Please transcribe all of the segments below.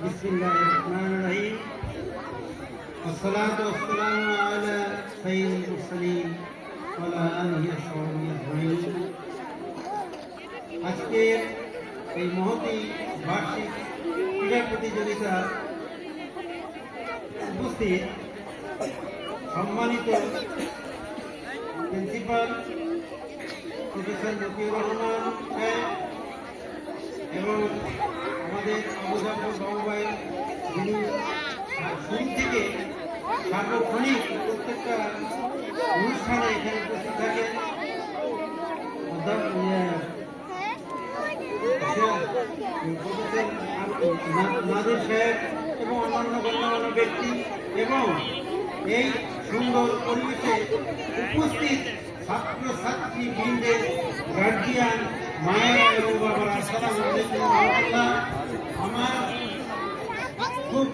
बिस्मिल्लाहिर्रहमानिर्रहीम अस्सलातु वस्सलामु अला सय्यिदिल मुरसालिन वा अला आलिहि वा साहबिहि अजमाइन। আজকের এই মহতী বার্ষিক ক্রীড়া প্রতিযোগিতা উপস্থিত সম্মানিত প্রিন্সিপাল প্রফেসর রফিউর রহমান সাহেব এবং আমাদের আবু জাফর বাবুভাই, যিনি শুরু থেকে সার্বক্ষণিক প্রত্যেকটা অনুষ্ঠানে এখানে উপস্থিত থাকেন, নাদির সাহেব এবং অন্যান্য গণ্যমান্য ব্যক্তি এবং এই সুন্দর পরিবেশে উপস্থিত ছাত্র ছাত্রী বৃন্দের গার্জিয়ান, মায়েরা এবং বাবারা, আসসালামু আলাইকুম ওয়া রাহমাতুল্লাহ। আমার খুব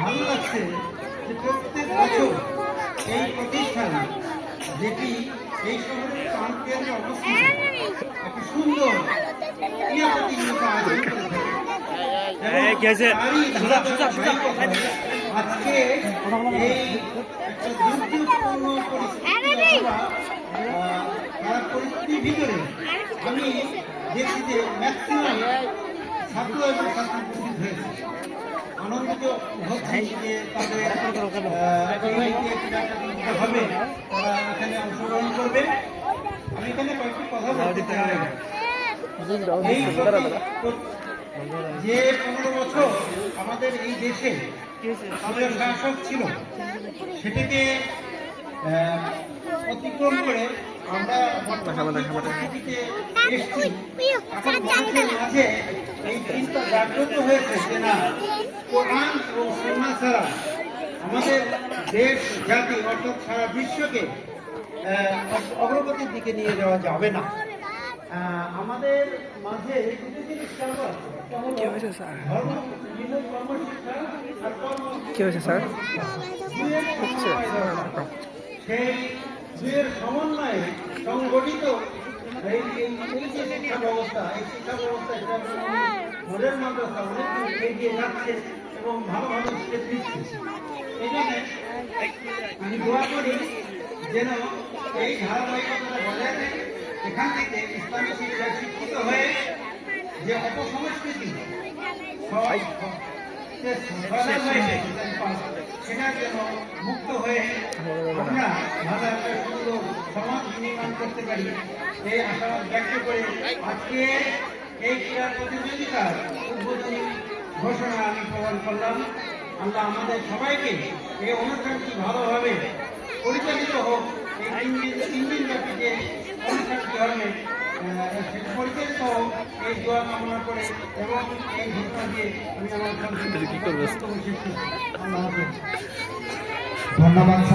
ভালো লাগছে যে প্রত্যেক বছর এই প্রতিষ্ঠান, যেটি এই শহরের প্রাণকেন্দ্রে অবস্থিত, একটি সুন্দর ক্রীড়া প্রতিযোগিতা আয়োজন করে থাকে। আজকে এই একটা দুর্যোগপূর্ণ পরিস্থিতির ভিতরে আমি দেখছি যে ম্যাক্সিমাম ছাত্র এবং ছাত্রী উপস্থিত হয়েছে। আনন্দিত হচ্ছি যে তাদের হবে, তারা এখানে অংশগ্রহণ করবে। আমি এখানে কয়েকটি কথা বলতে চাই। যে 15 বছর আমাদের এই দেশে আমাদের শাসক ছিল, সেটাকে অতিক্রম করে আমরা পরিস্থিতিতে এসেছি। এখন মানুষের মাঝে এই চিন্তা জাগ্রত হয়েছে যে না, কোরআন এবং সুন্নাহ ছাড়া আমাদের দেশ জাতি অর্থাৎ সারা বিশ্বকে অগ্রগতির দিকে নিয়ে যাওয়া যাবে না। আমাদের মাঝে সেই দুয়ের সমন্বয়ে সংগঠিত এই শিক্ষা ব্যবস্থা, এই শিক্ষা ব্যবস্থা মডেল মাদ্রাসা অনেক এগিয়ে যাচ্ছে এবং ভালো ভালো স্টেপ দিচ্ছে। এই জন্য আমি দোয়া করি যেন এই ধারাবাহিকতা বজায় থাকে। এখান থেকে ইসলামী শিক্ষায় শিক্ষিত হয়ে যে অপসংস্কৃতি সেটা যেন মুক্ত হয়ে আমরা ভালো একটা সুন্দর সমাজ নির্মাণ করতে পারি, এই আশাবাদ ব্যক্ত করে আজকে এই ক্রীড়া প্রতিযোগিতার উদ্বোধনী ঘোষণা আমি প্রদান করলাম। আল্লাহ আমাদের সবাইকে এই অনুষ্ঠানটি ভালোভাবে পরিচালিত হোক, এই 3 দিন ব্যাপী যে অনুষ্ঠানটি হবে পরিচালিত হোক, এই দোয়া কামনা করে এবং এই ঘোষণা দিয়ে আমি আমার ধন্যবাদ।